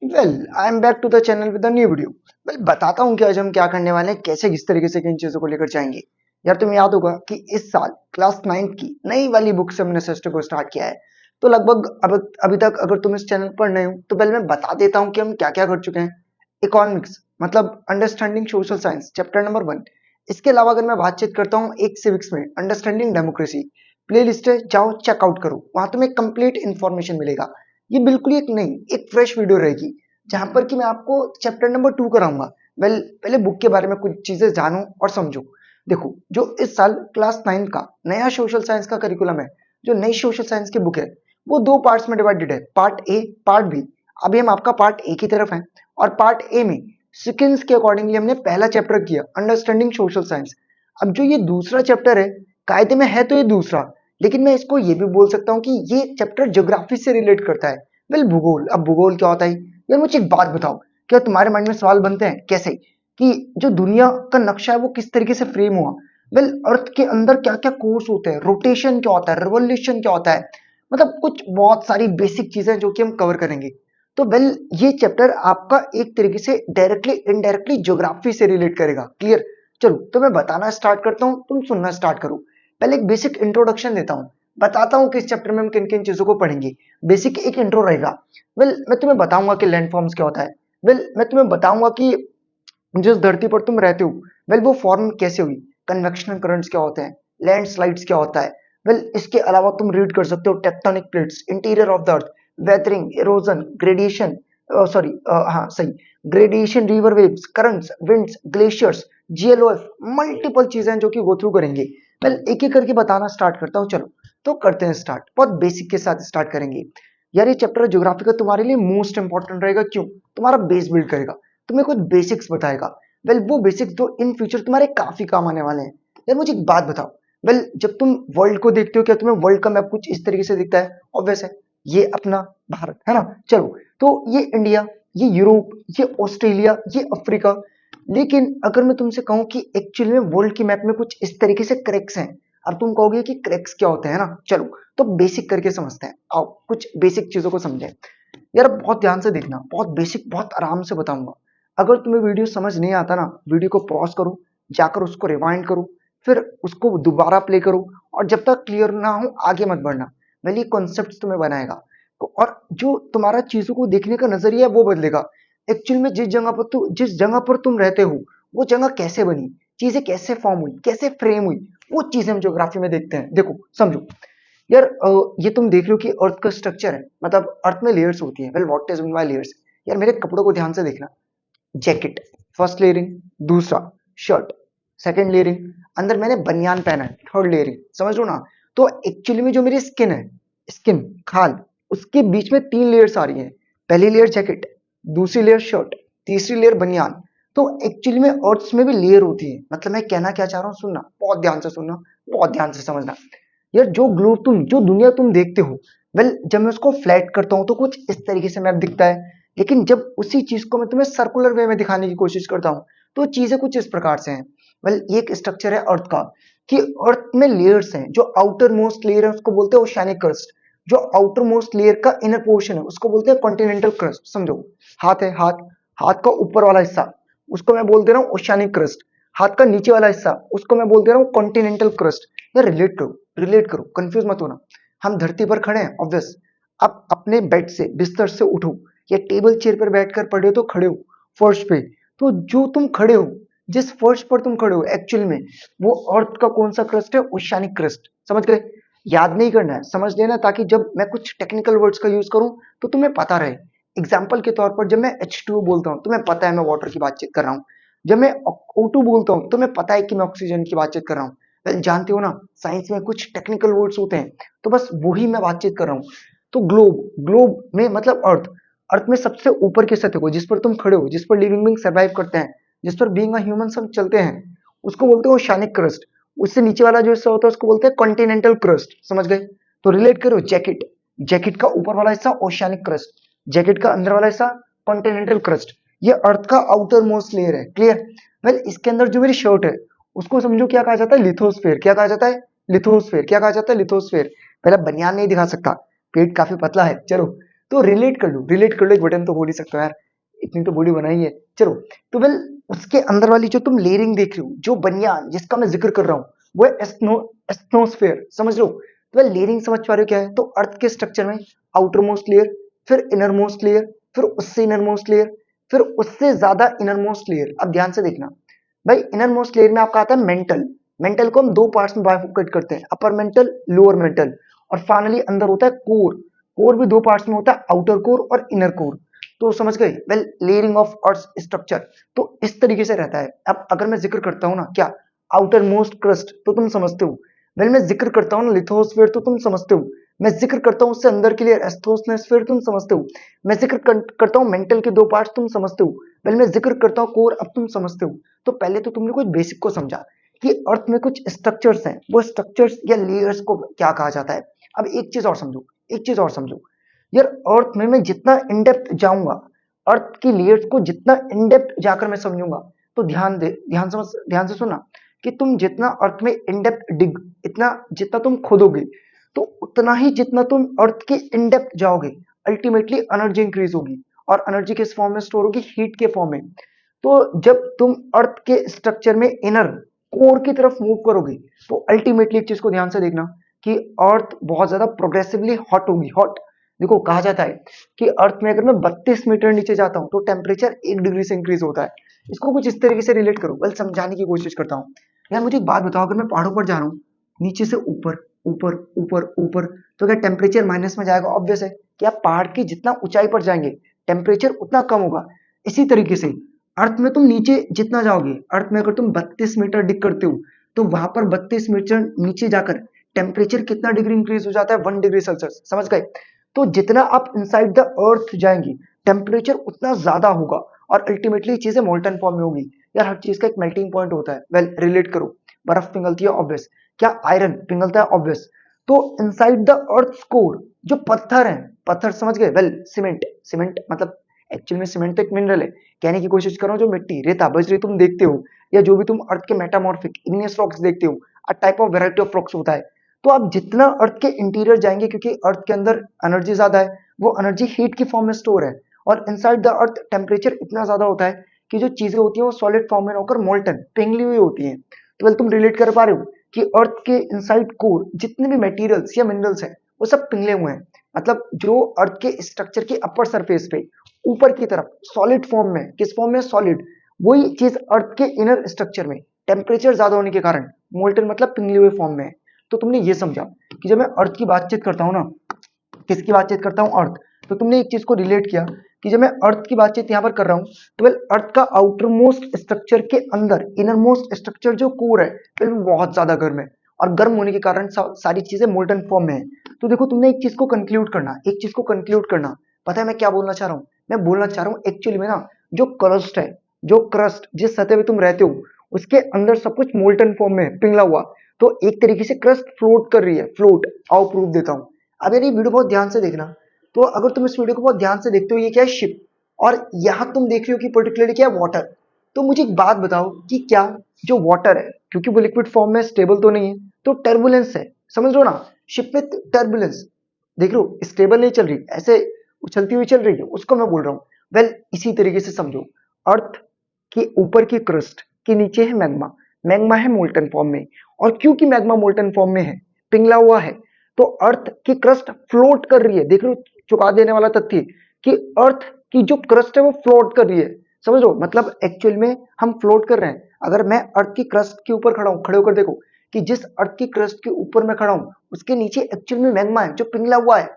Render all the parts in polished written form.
Well I am back to the channel with a new video. Well बताता हूँ कि आज हम क्या करने वाले हैं, कैसे किस तरीके से किन चीजों को लेकर जाएंगे। यार तुम्हें याद होगा कि इस साल क्लास 9 की नई वाली बुक से हमने सिस्टर को स्टार्ट किया है। तो लगभग अब अभी तक अगर तुम इस चैनल पर नए हो तो पहले मैं बता देता हूँ कि हम क्या क्या कर चुके हैं। इकोनॉमिक्स मतलब understanding social science chapter number 1। इसके अलावा अगर मैं बातचीत करता हूँ एक सिविक्स में अंडरस्टैंडिंग डेमोक्रेसी, प्ले लिस्ट है, जाओ चेकआउट करो, वहां तुम्हें कंप्लीट इन्फॉर्मेशन मिलेगा। ये बिल्कुल एक नई एक फ्रेश वीडियो रहेगी जहां पर कि मैं आपको चैप्टर नंबर 2 कराऊंगा। वेल पहले बुक के बारे में कुछ चीजें जानो और समझो। देखो जो इस साल क्लास 9 का नया सोशल साइंस का करिकुलम है, जो नई सोशल साइंस की बुक है, वो दो पार्ट्स में डिवाइडेड है, पार्ट ए पार्ट बी। अभी हम आपका पार्ट ए की तरफ है और पार्ट ए में सीक्वेंस के अकॉर्डिंगली हमने पहला चैप्टर किया अंडरस्टैंडिंग सोशल साइंस। अब जो ये दूसरा चैप्टर है, कायदे में है तो ये दूसरा, लेकिन मैं इसको ये भी बोल सकता हूँ कि ये चैप्टर ज्योग्राफी से रिलेट करता है। वेल भूगोल, अब भूगोल क्या होता है? यार मुझे एक बात बताओ, क्या तुम्हारे माइंड में सवाल बनते हैं कैसे कि जो दुनिया का नक्शा है वो किस तरीके से फ्रेम हुआ? वेल अर्थ के अंदर क्या क्या कोर्स होते हैं, रोटेशन क्या होता है, रिवोल्यूशन क्या होता है, मतलब कुछ बहुत सारी बेसिक चीजें जो कि हम कवर करेंगे। तो वेल ये चैप्टर आपका एक तरीके से डायरेक्टली इनडायरेक्टली ज्योग्राफी से रिलेट करेगा। क्लियर? चलो तो मैं बताना स्टार्ट करता हूँ, तुम सुनना स्टार्ट करो। पहले एक बेसिक इंट्रोडक्शन देता हूँ, बताता हूँ कि इस चैप्टर में हम किन किन चीजों को पढ़ेंगे। बेसिक एक इंट्रो रहेगा। वेल मैं तुम्हें बताऊंगा कि लैंडफॉर्म्स क्या होता है। वेल मैं तुम्हें बताऊंगा कि जिस धरती पर तुम रहते हो, वेल वो फॉर्म कैसे हुई, कन्वेक्शनल करंट्स क्या होते हैं, लैंडस्लाइड्स क्या होता है। वेल इसके अलावा तुम रीड कर सकते हो tectonic plates, interior of the earth, weathering, erosion, gradation, sorry हाँ सही, gradation, river waves, currents, winds, glaciers, GLOF, multiple चीजें जो कि गो थ्रू करेंगे। वेल एक एक करके बताना स्टार्ट करता हूँ। चलो तो करते हैं स्टार्ट, बहुत बेसिक के साथ स्टार्ट करेंगे। यार ये चैप्टर ज्योग्राफी का तुम्हारे लिए मोस्ट इंपॉर्टेंट रहेगा। क्यों? तुम्हारा बेस बिल्ड करेगा, तुम्हें कुछ बेसिक्स बताएगा। वेल वो बेसिक्स जो इन फ्यूचर तुम्हारे काफी काम आने वाले हैं। यार मुझे एक बात बताओ, वेल जब तुम वर्ल्ड को देखते हो क्या तुम्हें वर्ल्ड का मैप कुछ इस तरीके से दिखता है? ऑब्वियस है, ये अपना भारत है ना। चलो तो ये इंडिया, ये यूरोप, ये ऑस्ट्रेलिया, ये अफ्रीका। लेकिन अगर मैं तुमसे कहूं कि एक्चुअली में वर्ल्ड की मैप में कुछ इस तरीके से क्रैक्स हैं, और तुम कहोगे कि क्रैक्स क्या होते हैं ना, चलो तो बेसिक करके समझते हैं। आओ कुछ बेसिक चीजों को समझें। यार बहुत ध्यान से देखना, बहुत बेसिक बहुत आराम से बताऊंगा। अगर तुम्हें वीडियो समझ नहीं आता ना, वीडियो को पॉज करो, जाकर उसको रिवाइंड करो, फिर उसको दोबारा प्ले करो, और जब तक क्लियर ना हो आगे मत बढ़ना। वही कॉन्सेप्ट तुम्हें बनाएगा। और जो तुम्हारा चीजों को देखने का नजरिया है वो बदलेगा। एक्चुअल में जिस जगह पर तुम रहते हो, वो जगह कैसे बनी, चीजें कैसे फॉर्म हुई, कैसे फ्रेम हुई, वो चीजें हम ज्योग्राफी में देखते हैं। देखो समझो। यार ये तुम देख रहे हो कि अर्थ का स्ट्रक्चर है, मतलब अर्थ में लेयर्स होती है। Well what is mean by layers? यार मेरे कपड़ों को ध्यान से देखना। जैकेट, फर्स्ट लेयरिंग, दूसरा शर्ट, सेकंड लेयरिंग, अंदर मैंने बनियान पहना है, थर्ड लेयरिंग, समझ लो ना। तो एक्चुअली में जो मेरी स्किन है, स्किन खाल, उसके बीच में 3 लेयर्स आ रही हैं। पहली लेयर जैकेट, दूसरी लेयर शर्ट, तीसरी लेयर बनियान। तो एक्चुअली में अर्थ में भी लेयर होती है। मतलब मैं कहना क्या चाह रहा हूँ, सुनना बहुत ध्यान से, सुनना बहुत ध्यान से समझना। यार जो ग्लोब तुम, जो दुनिया तुम देखते हो, वेल जब मैं उसको फ्लैट करता हूँ तो कुछ इस तरीके से मैप दिखता है। लेकिन जब उसी चीज को मैं तुम्हें सर्कुलर वे में दिखाने की कोशिश करता हूँ तो चीजें कुछ इस प्रकार से हैं। वेल ये एक स्ट्रक्चर है अर्थ का, कि अर्थ में लेयर्स हैं। जो आउटर मोस्ट लेयर है उसको बोलते हैं ओशियानिक क्रस्ट, जो आउटर मोस्ट लेयर का इनर पोर्शन है उसको बोलते हैं कॉन्टिनेंटल क्रस्ट। समझो, हाथ है, हाथ, हाथ का ऊपर वाला हिस्सा उसको मैं बोल दे रहा हूँ ओशियानिक क्रस्ट, हाथ का नीचे वाला हिस्सा उसको मैं बोल दे रहा हूँ कॉन्टिनेंटल क्रस्ट। यार रिलेट करो, रिलेट करो, कंफ्यूज मत होना। हम धरती पर खड़े हैं, ऑब्वियस। आप अपने बेड से, बिस्तर से उठो या टेबल चेयर पर बैठकर पढ़े हो तो खड़े हो फर्श पे, तो जो तुम खड़े हो, जिस फर्श पर तुम खड़े हो एक्चुअल में वो अर्थ का कौन सा क्रस्ट है? Oceanic crust. समझ गए? याद नहीं करना है, समझ लेना, ताकि जब मैं कुछ टेक्निकल वर्ड्स का यूज करूं तो तुम्हें पता रहे। एग्जाम्पल के तौर पर जब मैं H2O बोलता हूँ तुम्हें पता है मैं वाटर की बातचीत कर रहा हूँ। जब मैं O2 बोलता हूँ तुम्हें पता है कि मैं ऑक्सीजन की बातचीत कर रहा हूँ। वेल जानते हो ना, साइंस में कुछ टेक्निकल वर्ड्स होते हैं, तो बस वही मैं बातचीत कर रहा हूँ। तो ग्लोब, ग्लोब में मतलब अर्थ, अर्थ में सबसे ऊपर की सतह को जिस पर तुम खड़े हो, जिस पर लिविंग बींग सर्वाइव करते हैं, जिस पर बीइंग अ ह्यूमन सब चलते हैं, उसको बोलते हैं ओशियानिक क्रस्ट। उससे नीचे वाला जो हिस्सा होता है उसको बोलते हैं कॉन्टिनेंटल क्रस्ट। समझ गए? तो रिलेट करो, जैकेट, जैकेट का ऊपर वाला हिस्सा ओशियानिक क्रस्ट, जैकेट का अंदर वाला हिस्सा कॉन्टिनेंटल क्रस्ट। ये अर्थ का आउटर मोस्ट लेयर है। क्लियर? वेल इसके अंदर जो मेरी शर्ट है उसको समझो क्या कहा जाता है? लिथोस्फेयर। क्या कहा जाता है? लिथोस्फेयर। क्या कहा जाता है? लिथोस्फेयर। पहले बनियान नहीं दिखा सकता, पेट काफी पतला है। चलो तो रिलेट कर लो, एक बटन तो बोल ही सकते हो यार, इतनी तो बॉडी बनाई है। चलो, तो वेल उसके अंदर वाली जो तुम लेयरिंग देख रहे हो, जो बनियान जिसका मैं जिक्र कर रहा हूँ, वो है एस्ट्रोस्फेयर, समझ लो। तो वेल लेयरिंग समझ पा रहे हो क्या है? तो अर्थ के स्ट्रक्चर में आउटर मोस्ट लेयर, फिर इनर मोस्ट लेयर, फिर उससे इनर मोस्ट लेयर, फिर उससे ज्यादा इनर मोस्ट लेयर। अब ध्यान से देखना भाई, इनर मोस्ट लेयर में आपका आता है मेंटल। मेंटल को हम दो पार्ट्स में बाइफरकेट करते हैं, अपर मेंटल, लोअर मेंटल। और फाइनली अंदर होता है कोर। कोर भी दो पार्ट्स में होता है, आउटर कोर और इनर कोर। तो समझ गए? Well layering of earth structure तो इस तरीके से रहता है। अब अगर मैं जिक्र करता हूं ना क्या, आउटर मोस्ट क्रस्ट, तो तुम समझते हो। वेल मैं जिक्र करता हूं ना लिथोस्फीयर, तो तुम समझते हो। मैं जिक्र करता हूं उससे अंदर के लिए एस्थोस्फीयर, तुम समझते हो। मैं जिक्र करता हूं मेंटल के दो पार्ट्स, तुम समझते हो। वेल मैं जिक्र करता हूं कोर, अब तुम समझते हो। तो पहले तो तुमने कुछ बेसिक को समझा कि अर्थ में कुछ स्ट्रक्चर्स हैं, वो स्ट्रक्चर्स या लेयर्स को क्या कहा जाता है। अब एक चीज और समझो, एक चीज और समझो यार, अर्थ में मैं जितना इन डेप्थ जाऊंगा, अर्थ की लेयर्स को जितना इन डेप्थ जाकर मैं समझूंगा, तो ध्यान से सुनना कि तुम जितना अर्थ में इन डेप्थ डिग, इतना जितना तुम खोदोगे, तो उतना ही जितना तुम अर्थ के इन डेप्थ जाओगे, अल्टीमेटली एनर्जी इंक्रीज होगी। और एनर्जी किस फॉर्म में स्टोर होगी? हीट के फॉर्म में। तो जब तुम अर्थ के स्ट्रक्चर में इनर कोर की तरफ मूव करोगे, तो अल्टीमेटली एक चीज को ध्यान से देखना कि अर्थ बहुत ज्यादा प्रोग्रेसिवली हॉट होगी। हॉट, देखो कहा जाता है कि अर्थ में अगर मैं 32 मीटर नीचे जाता हूं तो टेम्परेचर 1 डिग्री से इंक्रीज होता है। इसको कुछ इस तरीके से रिलेट करो, वेल समझाने की कोशिश करता हूँ। यार मुझे एक बात बताओ, अगर मैं पहाड़ों पर जा रहा हूँ, नीचे से ऊपर ऊपर ऊपर ऊपर, तो क्या टेम्परेचर माइनस में जाएगा? ऑब्वियस है कि आप पहाड़ की जितना ऊंचाई पर जाएंगे टेम्परेचर उतना कम होगा। इसी तरीके से अर्थ में तुम नीचे जितना जाओगे, अर्थ में अगर तुम 32 मीटर डिग करते हो, तो वहां पर 32 मीटर नीचे जाकर टेम्परेचर कितना डिग्री इंक्रीज हो जाता है? 1 डिग्री सेल्सियस, समझ गए? तो जितना आप इनसाइड द अर्थ जाएंगे, टेम्परेचर उतना ज्यादा होगा और अल्टीमेटली चीजें मोल्टन फॉर्म में होगी। यार हर चीज का एक मेल्टिंग पॉइंट होता है। वेल रिलेट करो, बर्फ पिघलती है ऑब्वियस, क्या आयरन पिघलता है? ऑब्वियस। तो इनसाइड द अर्थ कोर जो पत्थर है, पत्थर समझ गए? वेल सीमेंट, सीमेंट मतलब एक्चुअल में सीमेंट तो एक मिनरल है। कहने की कोशिश कर रहा हूँ, जो मिट्टी, रेता, बजरी तुम देखते हो, या जो भी तुम अर्थ के मेटामॉर्फिक इग्नियस रॉक्स देखते हो, a type of variety of rocks होता है। तो आप जितना अर्थ के इंटीरियर जाएंगे, क्योंकि अर्थ के अंदर एनर्जी ज्यादा है, वो एनर्जी हीट की फॉर्म में स्टोर है। और इनसाइड द अर्थ टेम्परेचर इतना ज्यादा होता है कि जो चीजें होती हैं वो सॉलिड फॉर्म में होकर मोल्टन, पिघली हुई होती हैं। तो वेल तुम रिलेट कर पा रहे हो कि अर्थ के इनसाइड कोर जितने भी मटेरियल्स या मिनरल्स हैं, वो सब पिघले हुए हैं। मतलब जो अर्थ के स्ट्रक्चर के अपर सरफेस पे ऊपर की तरफ सॉलिड फॉर्म में, किस फॉर्म में? सॉलिड। वही चीज अर्थ के इनर स्ट्रक्चर में टेम्परेचर ज्यादा होने के कारण मोल्टन मतलब पिघले हुए फॉर्म में है। तो तुमने ये समझा कि जब मैं अर्थ की बातचीत करता हूँ ना, किसकी बातचीत करता हूँ? अर्थ। तो तुमने एक चीज को रिलेट किया कि जब मैं अर्थ की बातचीत यहाँ पर कर रहा हूँ, तो वेल अर्थ का आउटर मोस्ट स्ट्रक्चर के अंदर इनर मोस्ट स्ट्रक्चर जो कोर है, फिर बहुत ज्यादा गर्म है। और गर्म होने के कारण सारी चीजें मोल्टन फॉर्म में है। तो देखो तुमने एक चीज को कंक्लूड करना, एक चीज को कंक्लूड करना। पता है मैं क्या बोलना चाह रहा हूँ? मैं बोलना चाह रहा हूँ एक्चुअली में ना, जो क्रस्ट है, जो क्रस्ट जिस सतह पे तुम रहते हो, उसके अंदर सब कुछ मोल्टन फॉर्म में है, पिघला हुआ। तो एक तरीके से क्रस्ट फ्लोट कर रही है, फ्लोट। आओ प्रूफ देता हूँ। अब यार ये वीडियो बहुत ध्यान से देखना। तो अगर तुम इस वीडियो को बहुत ध्यान से देखते हो, ये क्या है? शिप। और यहाँ तुम देख रहे हो कि पर्टिकुलरली क्या है? वाटर। तो मुझे एक बात बताओ कि क्या जो वाटर है, क्योंकि वो लिक्विड फॉर्म में स्टेबल तो नहीं है, तो टर्बुलेंस है, समझ लो ना, शिप में टर्बुलेंस। देख लो स्टेबल नहीं चल रही, ऐसे उछलती हुई चल रही है, उसको मैं बोल रहा हूँ। वेल इसी तरीके से समझो, अर्थ के ऊपर की क्रस्ट के नीचे है मैग्मा। मैग्मा है मोल्टन फॉर्म में, और क्योंकि मैग्मा मोल्टन फॉर्म में है, पिघला हुआ है, तो अर्थ की क्रस्ट फ्लोट कर रही है। देख लो चुका देने वाला तथ्य कि अर्थ की जो क्रस्ट है वो फ्लोट कर रही है। समझ लो, मतलब एक्चुअल में हम फ्लोट कर रहे हैं। अगर मैं अर्थ की क्रस्ट के ऊपर खड़ा हूं, खड़े होकर देखो कि जिस अर्थ की क्रस्ट के ऊपर मैं खड़ा हूं, उसके नीचे एक्चुअल में मैग्मा है जो पिघला हुआ है।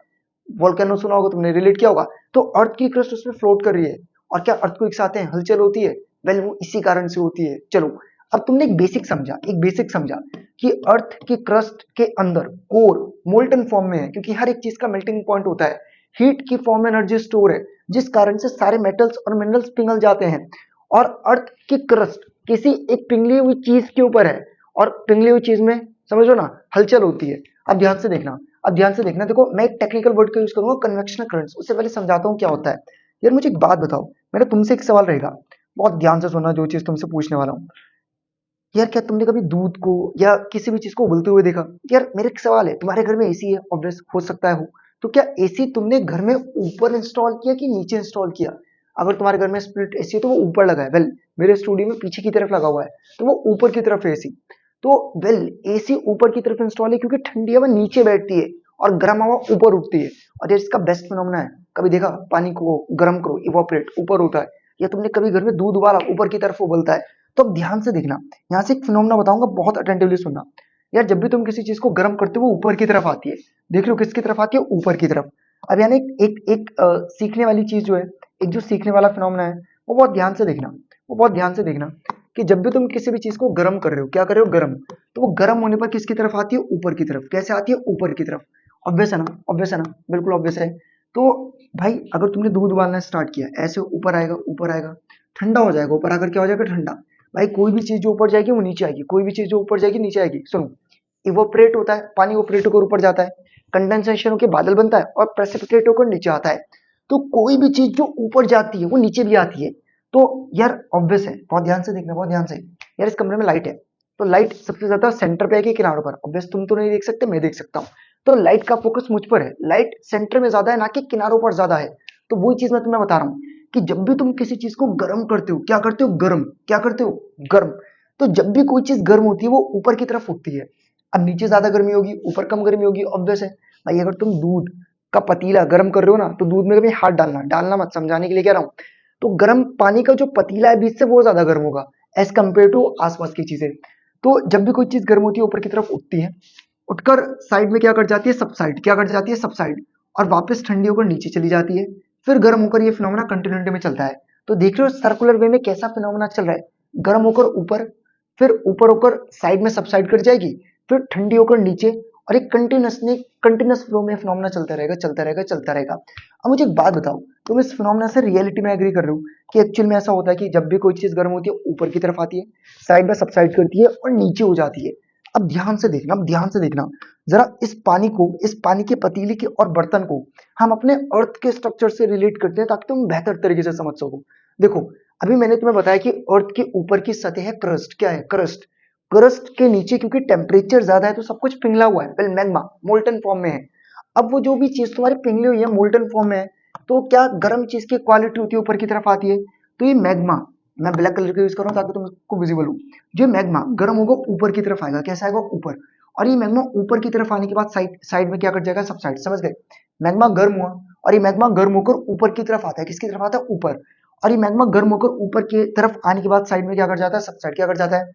वोल्केनो सुना होगा तुमने, रिलेट किया होगा। तो अर्थ की क्रस्ट उसमें फ्लोट कर रही है। और क्या अर्थक्वेक्स आते हैं, हलचल होती है? वेल वो इसी कारण से होती है। चलो अब तुमने एक बेसिक समझा, एक बेसिक समझा कि अर्थ की क्रस्ट के अंदर कोर मोल्टन फॉर्म में है, क्योंकि हर एक चीज का मेल्टिंग पॉइंट होता है, हीट की फॉर्म में एनर्जी स्टोर है, जिस कारण से सारे मेटल्स और मिनरल्स पिघल जाते हैं। और अर्थ की क्रस्ट किसी एक पिघली हुई चीज के ऊपर है, और पिघली हुई चीज में समझो ना हलचल होती है। अब ध्यान से देखना, अब ध्यान से देखना, देखो मैं एक टेक्निकल वर्ड का यूज करूंगा, कन्वेक्शनल करंट्स। उससे पहले समझाता हूँ क्या होता है। यार मुझे एक बात बताओ, मेरा तुमसे एक सवाल रहेगा, बहुत ध्यान से सुनना जो चीज तुमसे पूछने वाला हूँ। यार क्या तुमने कभी दूध को या किसी भी चीज को उबलते हुए देखा? यार मेरा एक सवाल है, तुम्हारे घर में एसी है, ऑब्वियस हो सकता है हो, तो क्या एसी तुमने घर में ऊपर इंस्टॉल किया कि नीचे इंस्टॉल किया? अगर तुम्हारे घर में स्प्लिट एसी है तो वो ऊपर लगा है। वेल, मेरे स्टूडियो में पीछे की तरफ लगा हुआ है, तो वो ऊपर की तरफ है एसी। तो वेल, एसी ऊपर की तरफ इंस्टॉल है क्योंकि ठंडी हवा नीचे बैठती है और गर्म हवा ऊपर उठती है। और ये इसका बेस्ट फिनोमेना है। कभी देखा पानी को गर्म करो, इवोपरेट ऊपर होता है, या तुमने कभी घर में दूध उबाला ऊपर की तरफ उबलता है? तो अब ध्यान से देखना, यहाँ से एक फिनोमेना बताऊंगा, बहुत अटेंटिवली सुनना। यार जब भी तुम किसी चीज को गर्म करते हो वो ऊपर की तरफ आती है। देख लो किसकी तरफ आती है? ऊपर की तरफ। अब यानी सीखने वाली चीज जो है, एक जो सीखने वाला फिनोमेना है, वो बहुत ध्यान से देखना, वो बहुत ध्यान से देखना कि जब भी तुम किसी भी चीज को गर्म कर रहे हो, क्या कर रहे हो? गर्म। तो वो गर्म होने पर किसकी तरफ आती है? ऊपर की तरफ। कैसे आती है? ऊपर की तरफ। ऑब्वियस है ना? ऑब्वियस है ना? बिल्कुल ऑब्वियस है। तो भाई अगर तुमने दूध उबालना स्टार्ट किया, ऐसे ऊपर आएगा, ऊपर आएगा, ठंडा हो जाएगा, ऊपर आकर क्या हो जाएगा? ठंडा। भाई कोई भी चीज जो ऊपर जाएगी वो नीचे आएगी, कोई भी चीज जो ऊपर जाएगी नीचे आएगी। सुनो, इवोपरेट होता है, पानी इवोपरेट होकर ऊपर जाता है, कंडेंसेशन होकर बादल बनता है, और प्रेसिपिटेट होकर नीचे आता है। तो कोई भी चीज जो ऊपर जाती है वो नीचे भी आती है। तो यार ऑब्वियस है, बहुत ध्यान से देखना, बहुत ध्यान से। यार इस कमरे में लाइट है, तो लाइट सबसे ज्यादा सेंटर पे है कि किनारों पर? ऑब्वियस, तुम तो नहीं देख सकते, मैं देख सकता हूँ। तो लाइट का फोकस मुझ पर है, लाइट सेंटर में ज्यादा है, ना कि किनारों पर ज्यादा है। तो वही चीज मैं तुम्हें बता रहा हूँ कि जब भी तुम किसी चीज को गर्म करते हो, क्या करते हो? गर्म। क्या करते हो? गर्म। तो जब भी कोई चीज गर्म होती है वो ऊपर की तरफ उठती है। अब नीचे ज्यादा गर्मी होगी, ऊपर कम गर्मी होगी, ऑब्वियस है। भाई अगर तुम दूध का पतीला गर्म कर रहे हो ना, तो दूध में कभी हाथ डालना डालना मत, समझाने के लिए कह रहा हूँ। तो गर्म पानी का जो पतीला है बीच से, वो ज्यादा गर्म होगा एज कम्पेयर टू आसपास की चीजें। तो जब भी कोई चीज गर्म होती है ऊपर की तरफ उठती है, उठकर साइड में क्या कर जाती है? सबसाइड। क्या कर जाती है? सबसाइड। और वापस ठंडी होकर नीचे चली जाती है, फिर गर्म होकर ये फिनोमेना कंटिन्यूटी में चलता है। तो देख रहे हो सर्कुलर वे में कैसा फिनोमेना चल रहा है? गर्म होकर ऊपर, फिर ऊपर होकर साइड में सबसाइड कर जाएगी, फिर ठंडी होकर नीचे, और एक कंटिन्यूस फ्लो में फिनोमेना चलता रहेगा, चलता रहेगा, चलता रहेगा। अब मुझे एक बात बताओ, तुम इस फिनोमेना से रियलिटी में एग्री कर रहे हो कि एक्चुअल में ऐसा होता है कि जब भी कोई चीज गर्म होती है ऊपर की तरफ आती है, साइड में सबसाइड करती है और नीचे हो जाती है? अब ध्यान से देखना, अब ध्यान से देखना जरा, इस पानी को, इस पानी के पतीले के और बर्तन को हम अपने अर्थ के स्ट्रक्चर से रिलेट करते हैं, ताकि तुम बेहतर तरीके से समझ सको। देखो, अभी मैंने तुम्हें बताया कि अर्थ के ऊपर की सतह है क्रस्ट। क्या है? क्रस्ट। क्रस्ट के नीचे क्योंकि टेम्परेचर ज्यादा है तो सब कुछ पिघला हुआ है, वेल मैग्मा मोल्टन फॉर्म में है। अब वो जो भी चीज तुम्हारी पिघली हुई है, मोल्टन फॉर्म में है, तो क्या गर्म चीज की क्वालिटी होती है ऊपर की तरफ आती है? तो ये मैग्मा, मैं ब्लैक कलर का यूज कर रहा हूँ ताकि तुमको विजिबल हो। जो मैग्मा गर्म होगा ऊपर की तरफ आएगा, कैसा आएगा? ऊपर। और ये मैग्मा ऊपर की तरफ आने के बाद साइड साइड में क्या कर जाएगा? सब साइड। समझ गए? मैग्मा गर्म हुआ, और ये मैग्मा गर्म होकर ऊपर की तरफ आता है। किसकी तरफ आता है? ऊपर। और ये मैग्मा गर्म होकर ऊपर की तरफ आने के बाद साइड में क्या कर जाता है? सब साइड। क्या कर जाता है?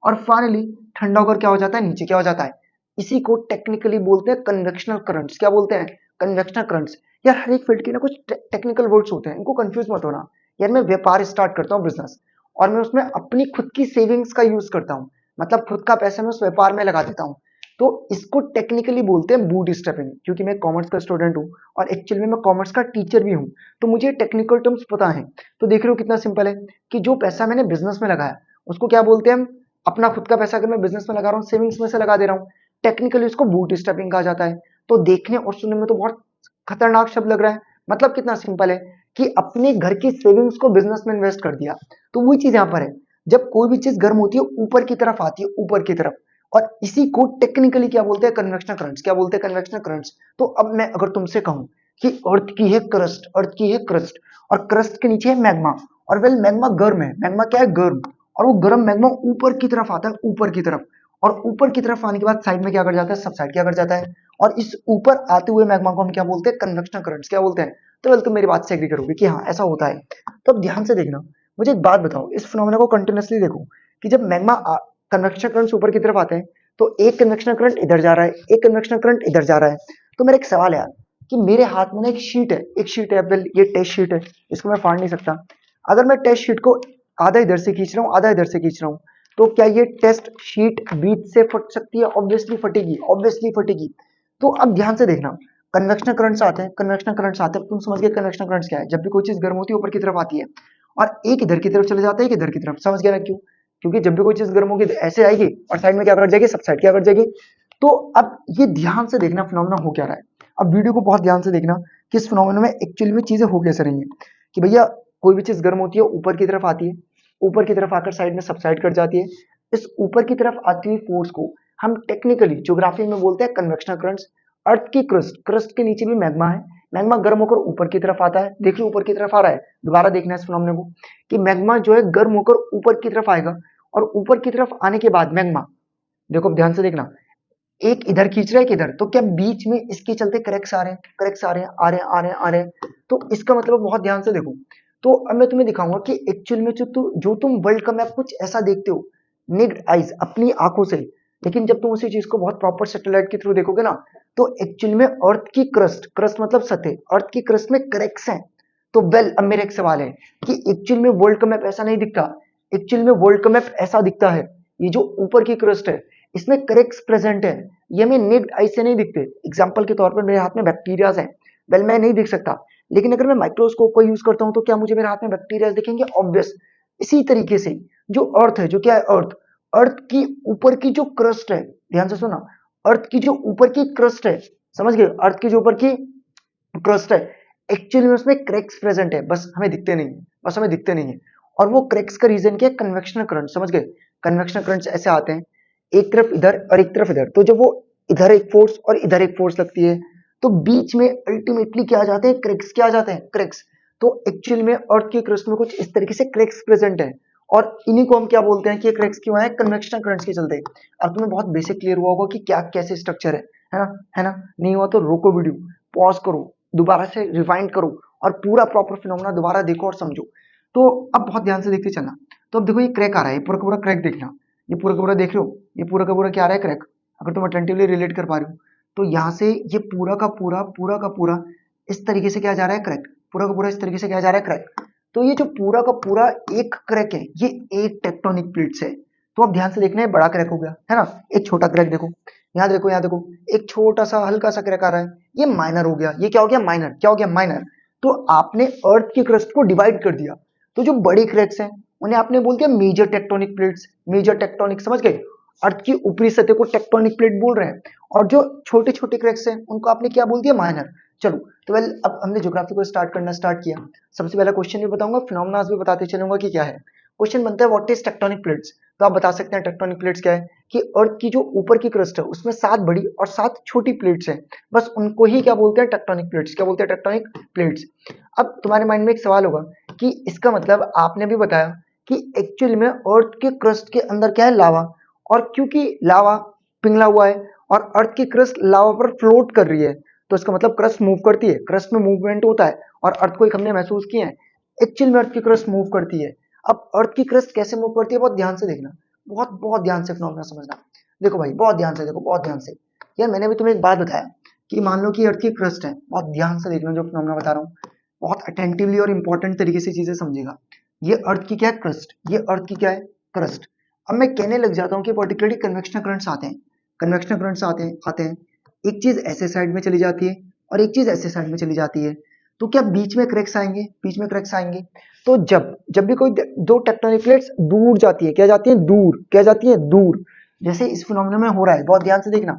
और फाइनली ठंडा होकर क्या हो जाता है? नीचे। क्या हो जाता है? इसी को टेक्निकली बोलते हैं कन्वेक्शनल करंट्स। क्या बोलते हैं? Convectional currents. यार हर एक फील्ड के ना कुछ टेक्निकल वर्ड्स होते हैं, इनको कंफ्यूज मत होना। यार मैं व्यापार स्टार्ट करता हूँ, बिजनेस, और मैं उसमें अपनी खुद की सेविंग्स का यूज करता हूँ, मतलब खुद का पैसा मैं उस व्यापार में लगा देता हूँ। तो इसको टेक्निकली बोलते हैं बूट स्टेपिंग। क्योंकि मैं कॉमर्स का स्टूडेंट हूँ और एक्चुअली में मैं कॉमर्स का टीचर भी हूँ, तो मुझे टेक्निकल टर्म्स पता है। तो देख रहे हो कितना सिंपल है कि जो पैसा मैंने बिजनेस में लगाया उसको क्या बोलते हैं हम? अपना खुद का पैसा अगर मैं बिजनेस में लगा रहा हूँ, सेविंग्स में से लगा दे रहा हूँ, टेक्निकली उसको बूट स्टेपिंग कहा जाता है। तो देखने और सुनने में तो बहुत खतरनाक शब्द लग रहा है, मतलब कितना सिंपल है कि अपने घर की सेविंग्स को बिजनेस में इन्वेस्ट कर दिया। तो वही चीज यहाँ पर है, जब कोई भी चीज गर्म होती है ऊपर की तरफ आती है, ऊपर की तरफ। और इसी को टेक्निकली क्या बोलते हैं? Convectional currents. क्या बोलते हैं? Convectional currents. तो अब मैं अगर तुमसे कहूं कि अर्थ की है क्रस्ट, अर्थ की है क्रस्ट, और क्रस्ट के नीचे है मैग्मा, और वेल मैग्मा गर्म है, मैग्मा क्या है? गर्म। और वो गर्म मैग्मा ऊपर की तरफ आता है, ऊपर की तरफ, और ऊपर की तरफ आने के बाद साइड में क्या कर जाता है? सब साइड। क्या कर जाता है? और इस ऊपर आते हुए मैग्मा को हम क्या बोलते हैं? Convectional currents. क्या बोलते हैं? तो वेल तुम मेरी बात से एग्री करोगे कि हाँ ऐसा होता है। तो अब ध्यान से देखना, मुझे एक बात बताओ, इस फिनोमेना को कंटिन्यूअसली देखो कि जब मैग्मा कन्वेक्शन करंट्स ऊपर की तरफ आते हैं, तो एक कन्वेक्शन करंट इधर जा रहा है, एक कन्वेक्शन करंट इधर जा रहा है। तो मेरा एक सवाल है यार, कि मेरे हाथ में ना एक शीट है, एक शीट है, वेल ये टेस्ट शीट है, इसको मैं फाड़ नहीं सकता। अगर मैं टेस्ट शीट को आधा इधर से खींच रहा हूँ, आधा इधर से खींच रहा हूँ, तो क्या ये टेस्ट शीट बीच से फट सकती है? ऑब्वियसली फटेगी, ऑब्वियसली फटेगी। तो अब ध्यान से देखना, कन्वेक्शन करंट्स आते हैं, कन्वेक्शन करंट्स आते हैं, तुम समझ गए कन्वेक्शन करंट्स क्या है? जब भी कोई चीज गर्म होती है ऊपर की तरफ आती है, और एक इधर की तरफ चले जाता है, एक इधर की तरफ। समझ गया ना क्यों? क्योंकि जब भी कोई चीज गर्म होगी तो ऐसे आएगी, और साइड में क्या कर जाएगी? सब साइड। क्या कर जाएगी? तो अब ये ध्यान से देखना फिनोमेना हो क्या रहा है। अब वीडियो को बहुत ध्यान से देखना कि इस फिनोमेना में एक्चुअली में चीजें हो कैसे रही हैं। कि भैया कोई भी चीज गर्म होती है ऊपर की तरफ आती है, ऊपर की तरफ आकर साइड में सबसाइड कर जाती है। इस ऊपर की तरफ आती हुई फोर्स को हम टेक्निकली ज्योग्राफी में बोलते हैं कन्वेक्शनल करंट्स, अर्थ की क्रस्ट, क्रस्ट के नीचे भी मैग्मा है, मैग्मा गर्म होकर ऊपर की तरफ आता है, देख लो ऊपर की तरफ आ रहा है, दोबारा देखना है इस फिनोमेना को कि मैग्मा जो है गर्म होकर ऊपर की तरफ आएगा और ऊपर की तरफ आने के बाद मैग्मा, देखो ध्यान से देखना, एक इधर खींच रहा है एक इधर, तो क्या बीच में इसके चलते क्रैक्स आ रहे हैं, क्रैक्स आ रहे हैं, आ रहे हैं, आ रहे हैं, आ रहे हैं, तो इसका मतलब बहुत ध्यान से देखो। तो अब मैं तुम्हें दिखाऊंगा कि एक्चुअल में जो तुम वर्ल्ड का मैप कुछ ऐसा देखते हो नेक्ड आइज अपनी आंखों से, लेकिन जब तुम उसी चीज को बहुत प्रॉपर सैटेलाइट के थ्रू देखोगे ना, तो एक्चुअल में अर्थ की क्रस्ट, क्रस्ट मतलब सतह, अर्थ की क्रस्ट में क्रैक्स हैं। तो वेल अब मेरा एक सवाल है कि एक्चुअल में वर्ल्ड का मैप ऐसा नहीं दिखता, एक्चुअल में वर्ल्ड का मैप ऐसा दिखता है, ये जो ऊपर की क्रस्ट है इसमें क्रैक्स प्रेजेंट है, ये हमें नेक्ड आई से नहीं दिखते। एग्जाम्पल के तौर पर मेरे हाथ में बैक्टीरियाज हैं, वेल मैं नहीं दिख सकता, लेकिन अगर मैं माइक्रोस्कोप को यूज करता हूं तो क्या मुझे मेरे हाथ में बैक्टीरिया दिखेंगे? ऑब्वियस। इसी तरीके से जो अर्थ है, जो क्या है अर्थ, अर्थ की ऊपर की जो क्रस्ट है, ध्यान से सुना, अर्थ की जो ऊपर की क्रस्ट है, समझ गए, अर्थ की जो ऊपर की क्रस्ट है, एक्चुअली में उसमें क्रैक्स प्रेजेंट है, बस हमें दिखते नहीं है, बस हमें दिखते नहीं है। और वो क्रैक्स का रीजन क्या है? कन्वेक्शनल करंट, समझ गए, कन्वेक्शनल करंट्स ऐसे आते हैं एक तरफ इधर और एक तरफ इधर, तो जब वो इधर एक फोर्स और इधर एक फोर्स लगती है तो बीच में अल्टीमेटली क्या आ जाते हैं? क्रैक्स। क्या आ जाते हैं? क्रैक्स। तो एक्चुअल में अर्थ की क्रस्ट में कुछ इस तरीके से क्रैक्स प्रेजेंट है, और इन्हीं को हम क्या बोलते हैं कि ये क्रैक्स क्यों आए? कन्वेक्शनल करंट्स के चलते। अब तुम्हें बहुत बेसिक क्लियर हुआ होगा कि क्या कैसे स्ट्रक्चर है ना, है ना? नहीं हुआ तो रोको वीडियो, पॉज करो, दोबारा से रिवाइंड करो और पूरा प्रॉपर फिनोमेना दोबारा देखो और समझो। तो अब बहुत ध्यान से देखते चलना। तो अब देखो ये क्रैक आ रहा है, पूरा का पूरा क्रैक देखना, ये पूरा का पूरा देख लो, ये पूरा का पूरा क्या आ रहा है? क्रैक। अगर तुम अटेंटिवली रिलेट कर पा रहे हो तो यहाँ से ये पूरा का पूरा, पूरा का पूरा इस तरीके से क्या जा रहा है? क्रैक। पूरा का पूरा इस तरीके से क्या जा रहा है? क्रैक। तो ये जो पूरा का पूरा एक क्रैक है, ये एक टेक्टोनिक प्लेट्स है। तो अब ध्यान से देखना है, बड़ा क्रैक हो गया है ना, एक छोटा क्रैक देखो, यहाँ देखो, यहाँ देखो, एक छोटा सा हल्का सा क्रैक आ रहा है, ये माइनर हो गया। ये क्या हो गया? माइनर। क्या हो गया? माइनर। तो आपने अर्थ की क्रस्ट को डिवाइड कर दिया, तो जो बड़ी क्रैक्स हैं उन्हें आपने बोल दिया major tectonic plates, major tectonic, समझ गए, अर्थ की ऊपरी सतह को टेक्टोनिक प्लेट बोल रहे हैं, और जो छोटे छोटे क्रैक्स हैं उनको आपने क्या बोल दिया? माइनर। चलो, तो वेल अब हमने ज्योग्राफी को स्टार्ट करना स्टार्ट किया। सबसे पहला क्वेश्चन भी बताऊंगा, फिनोमेना भी बताते चलूंगा कि क्या है। क्वेश्चन बनता है व्हाट इज टेक्टोनिक प्लेट्स। तो आप बता सकते हैं टेक्टोनिक प्लेट्स क्या है कि अर्थ की जो ऊपर की क्रस्ट है उसमें 7 बड़ी और 7 छोटी प्लेट्स हैं, बस उनको ही क्या बोलते हैं? Tectonic plates. क्या बोलते हैं? Tectonic plates. अब तुम्हारे माइंड में एक सवाल होगा कि इसका मतलब आपने भी बताया कि एक्चुअल में अर्थ के क्रस्ट के अंदर क्या है? लावा, और क्योंकि लावा पिघला हुआ है और अर्थ की क्रस्ट लावा पर फ्लोट कर रही है, तो इसका मतलब क्रस्ट मूव करती है, क्रस्ट में मूवमेंट होता है, और अर्थक्वेक हमने महसूस किए हैं। एक्चुअल में अर्थ की क्रस्ट मूव करती है। अब अर्थ की क्रस्ट कैसे मूव करती है? बहुत ध्यान से देखना, बहुत बहुत ध्यान से फिनोमेना समझना। देखो भाई, बहुत ध्यान से देखो, बहुत ध्यान से। यार मैंने भी तुम्हें एक बात बताया कि मान लो कि अर्थ की क्रस्ट है, बहुत ध्यान से देखना जो फिनोमेना बता रहा हूँ, बहुत अटेंटिवली और इंपॉर्टेंट तरीके से चीजें समझेगा। ये अर्थ की क्या है? क्रस्ट। ये अर्थ की क्या है? क्रस्ट। अब मैं कहने लग जाता हूँ कि पर्टिकुलरली कन्वेक्शनल करंट्स आते हैं, कन्वेक्शनल करंट्स आते हैं, एक चीज ऐसे साइड में चली जाती है और एक चीज ऐसे साइड में चली जाती है, तो क्या बीच में क्रैक्स आएंगे? बीच में क्रैक्स आएंगे। तो जब जब भी कोई दो टेक्टोनिक प्लेट्स दूर जाती है, क्या जाती है? दूर। क्या जाती है? दूर। जैसे इस फिनोमेना में हो रहा है, बहुत ध्यान से देखना,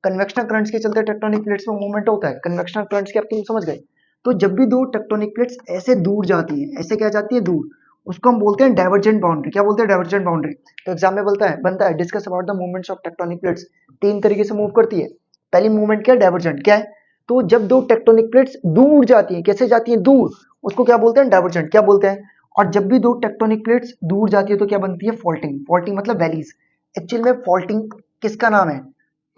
कन्वेक्शनल करंट्स के चलते टेक्टोनिक प्लेट्स में मूवमेंट होता है, कन्वेक्शनल करंट्स के, अब तुम समझ गए। तो जब भी दो टेक्टोनिक प्लेट्स ऐसे दूर जाती है, ऐसे क्या जाती है? दूर, उसको हम बोलते हैं डाइवर्जेंट बाउंड्री। क्या बोलते हैं? Divergent boundary. तो एग्जाम में बनता है discuss about the movements of tectonic plates. 3 तरीके से मूव करती है। पहली मूवमेंट क्या है? डाइवर्जेंट। क्या है? तो जब दो टेक्टोनिक प्लेट्स दूर जाती हैं, कैसे जाती हैं? दूर, उसको क्या बोलते हैं? डाइवर्जेंट। क्या बोलते हैं? और जब भी दो टेक्टोनिक प्लेट्स दूर जाती है तो क्या बनती है? फॉल्टिंग। फॉल्टिंग मतलब वैलीज। एक्चुअल में फॉल्टिंग किसका नाम है?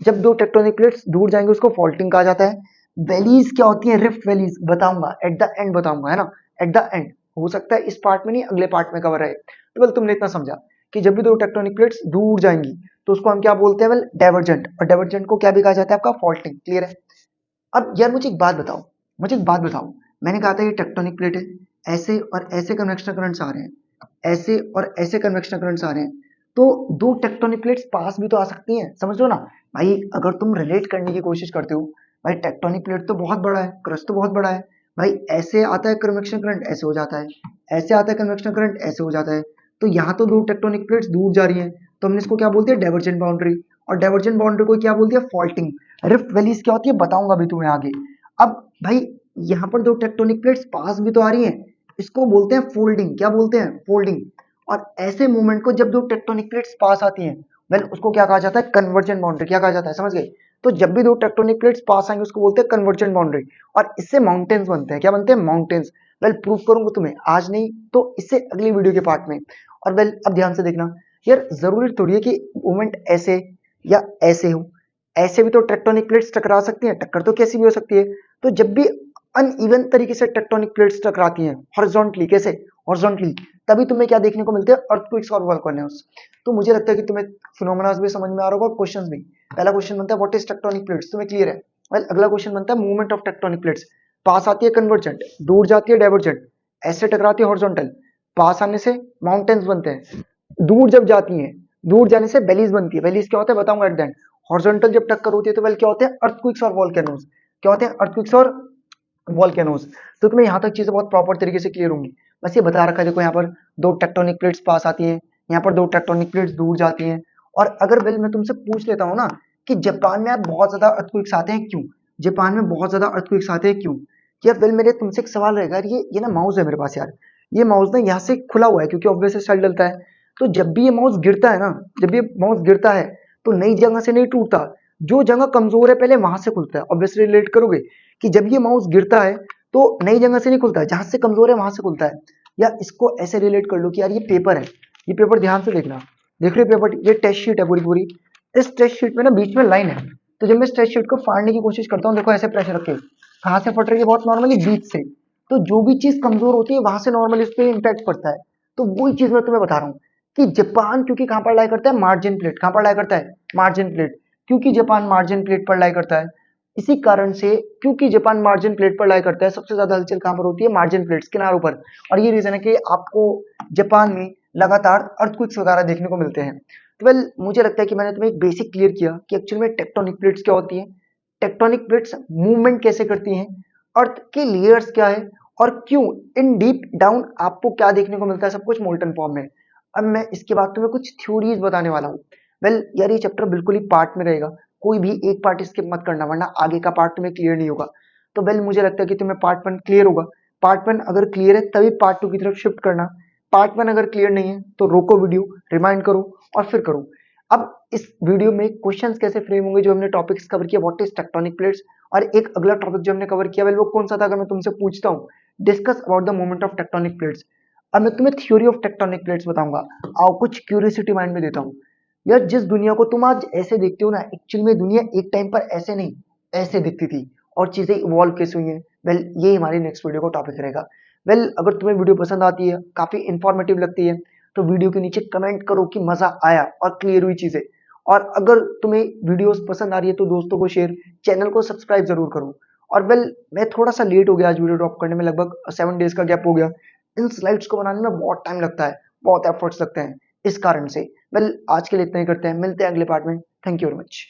जब दो टेक्टोनिक प्लेट्स दूर जाएंगे उसको फॉल्टिंग कहा जाता है। वैलीज क्या होती है? Rift valleys. बताऊंगा एट द एंड, बताऊंगा, है ना, एट द एंड। हो सकता है इस पार्ट में नहीं, अगले पार्ट में कवर है। तो वेल तुमने इतना समझा कि जब भी दो टेक्टोनिक प्लेट्स दूर जाएंगी तो उसको हम क्या बोलते हैं? Well divergent. और डाइवर्जेंट को क्या भी कहा जाता है? आपका फॉल्टिंग। क्लियर है? अब यार मुझे एक बात बताओ, मुझे एक बात बताओ, मैंने कहा था ये टेक्टोनिक प्लेट है, ऐसे और ऐसे कन्वेक्शनल करंट्स आ रहे हैं, ऐसे और ऐसे कन्वेक्शनल करंट्स आ रहे हैं, तो दो टेक्टोनिक प्लेट्स पास भी तो आ सकती हैं, समझ लो ना भाई। अगर तुम रिलेट करने की कोशिश करते हो, भाई टेक्टोनिक प्लेट तो बहुत बड़ा है, क्रस्ट तो बहुत बड़ा है भाई, ऐसे आता है कन्वेक्शन करंट, ऐसे हो जाता है, ऐसे आता है कन्वेक्शन करंट, ऐसे हो जाता है, तो यहाँ तो दो टेक्टोनिक प्लेट्स दूर जा रही हैं, तो हमने इसको क्या बोलते हैं? Divergent boundary. और डाइवर्जेंट बाउंड्री को क्या बोलते हैं? फॉल्टिंग। रिफ्ट वैलीज क्या होती है बताऊंगा भी तुम्हें आगे। अब भाई यहाँ पर दो टेक्टोनिक प्लेट्स पास भी तो आ रही हैं, इसको बोलते हैं फोल्डिंग। क्या बोलते हैं? फोल्डिंग। और ऐसे मूवमेंट को जब दो टेक्टोनिक प्लेट्स पास आती हैं, वेल उसको क्या कहा जाता है? Convergent boundary. क्या कहा जाता है? समझ गए? तो जब भी दो टेक्टोनिक प्लेट्स पास आएंगे उसको बोलते हैं कन्वर्जेंट बाउंड्री, और इससे माउंटेन्स बनते हैं। क्या बनते हैं? माउंटेन्स। वेल प्रूफ करूंगा तुम्हें, आज नहीं तो इससे अगली वीडियो के पार्ट में। और वेल अब ध्यान से देखना यार, जरूरी थोड़ी है कि मूवमेंट ऐसे या ऐसे हो, ऐसे भी तो टेक्टोनिक प्लेट्स टकरा सकती हैं, टक्कर तो कैसी भी हो सकती है। तो जब भी अनइवन तरीके से टेक्टोनिक प्लेट्स टकराती हैं हॉरिजॉन्टली, कैसे? हॉरिजॉन्टली, तभी तुम्हें क्या देखने को मिलते हैं? अर्थक्वेक्स और वोल्केनोस। तो मुझे लगता है कि तुम्हें फिनोमेना भी समझ में आ रहा होगा और क्वेश्चंस भी। पहला क्वेश्चन बनता है व्हाट इज टेक्टोनिक प्लेट्स, तुम्हें क्लियर है? वेल अगला क्वेश्चन बनता है मूवमेंट ऑफ टेक्टोनिक प्लेट्स, पास आती है कन्वर्जेंट, दूर जाती है डाइवर्जेंट, ऐसे टकराती है हॉरिजॉन्टल, पास आने से माउंटेन्स बनते हैं, दूर जब जाती हैं, दूर जाने से बेलीज बनती है। बेलीज क्या होता है बताऊंगा एट द एंड। हॉरिजॉन्टल जब टक्कर होती है तो वेल क्या होते हैं? अर्थक्वेक्स और वोल्केनोस। क्या होते हैं? अर्थक्वेक्स और वॉल्केनोज। तो तुम्हें यहाँ तक चीजें बहुत प्रॉपर तरीके से क्लियर होंगी। बस ये बता रखा है, देखो यहाँ पर दो टेक्टोनिक प्लेट्स पास आती हैं, यहाँ पर दो टेक्टोनिक प्लेट्स दूर जाती हैं। और अगर वेल मैं तुमसे पूछ लेता हूँ ना कि जापान में आप बहुत ज्यादा अर्थक्वेक्स आते हैं क्यों? जापान में बहुत ज्यादा अर्थक्वेक्स आते हैं क्यों? या वेल मेरे तुमसे एक सवाल रहेगा, ये ना माउस है मेरे पास यार, ये माउस ना यहाँ से खुला हुआ है क्योंकि ऑब्वियस सेल डलता है। तो जब भी ये माउस गिरता है ना, जब ये माउस गिरता है तो नई जगह से नहीं टूटता, जो जगह कमजोर है पहले वहां से खुलता है। ऑब्वियसली रिलेट करोगे कि जब ये माउस गिरता है तो नई जगह से नहीं खुलता है, जहां से कमजोर है वहां से खुलता है। या इसको ऐसे रिलेट कर लो कि यार ये पेपर है, ये पेपर ध्यान से देखना, देख रहे हो पेपर, ये टेस्ट शीट है पूरी पूरी। इस टेस्ट शीट में ना बीच में लाइन है, तो जब मैं इस टेस्ट शीट को फाड़ने की कोशिश करता हूँ, देखो ऐसे प्रेशर रख के, कहाँ से फट रही है? बहुत नॉर्मली बीच से। तो जो भी चीज कमजोर होती है वहां से नॉर्मली उस पर इम्पैक्ट पड़ता है। तो वही चीज मैं तुम्हें बता रहा हूँ कि जापान क्योंकि कहाँ पर लाई करता है? Margin plate. कहाँ पर लाई करता है? Margin plate. क्योंकि जापान मार्जिन प्लेट पर लाई करता है, इसी कारण से, क्योंकि जापान मार्जिन प्लेट पर लाई करता है, सबसे ज्यादा हलचल कहां पर होती है? मार्जिन प्लेट्स, किनारों पर। और ये रीजन है कि आपको जापान में लगातार अर्थक्वेक्स वगैरह देखने को मिलते हैं। तो वेल मुझे लगता है कि मैंने तुम्हें एक बेसिक क्लियर किया कि एक्चुअली में टेक्टोनिक प्लेट्स क्या होती है, टेक्टोनिक प्लेट्स मूवमेंट कैसे करती हैं, अर्थ के लेयर्स क्या है, और क्यों इन डीप डाउन आपको क्या देखने को मिलता है, सब कुछ मोल्टन फॉर्म में। अब मैं इसके बाद तुम्हें कुछ थ्योरीज बताने वाला हूँ। वेल यार ये चैप्टर बिल्कुल ही पार्ट में रहेगा, कोई भी एक पार्ट स्किप मत करना वरना आगे का पार्ट तुम्हें क्लियर नहीं होगा। तो वेल मुझे लगता है कि तुम्हें पार्ट 1 क्लियर होगा, पार्ट 1 अगर क्लियर है तभी पार्ट 2 की तरफ शिफ्ट करना। पार्ट 1 अगर क्लियर नहीं है तो रोको वीडियो, रिमाइंड करो और फिर करो। अब इस वीडियो में क्वेश्चंस कैसे फ्रेम होंगे, जो हमने टॉपिक्स कवर किया, व्हाट इज टेक्टोनिक प्लेट्स, और एक अगला टॉपिक जो हमने कवर किया वेल वो कौन सा था? अगर मैं तुमसे पूछता हूँ discuss about the movement of tectonic plates, अब मैं तुम्हें थ्योरी ऑफ टेक्टोनिक प्लेट्स बताऊंगा। आओ कुछ क्यूरियोसिटी माइंड में देता हूँ। यार जिस दुनिया को तुम आज ऐसे देखते हो ना, एक्चुअली में दुनिया एक टाइम पर ऐसे नहीं, ऐसे दिखती थी, और चीजें इवॉल्व कैसे हुई हैं, वेल ये हमारी नेक्स्ट वीडियो का टॉपिक रहेगा। वेल अगर तुम्हें वीडियो पसंद आती है, काफी इंफॉर्मेटिव लगती है, तो वीडियो के नीचे कमेंट करो कि मजा आया और क्लियर हुई चीजें। और अगर तुम्हें वीडियोस पसंद आ रही है तो दोस्तों को शेयर, चैनल को सब्सक्राइब जरूर करो। और वेल मैं थोड़ा सा लेट हो गया आज वीडियो ड्रॉप करने में, लगभग 7 डेज का गैप हो गया। इन स्लाइड्स को बनाने में बहुत टाइम लगता है, बहुत एफर्ट्स लगते हैं, इस कारण से। वेल आज के लिए इतना ही करते हैं, मिलते हैं अगले पार्ट में। Thank you very much.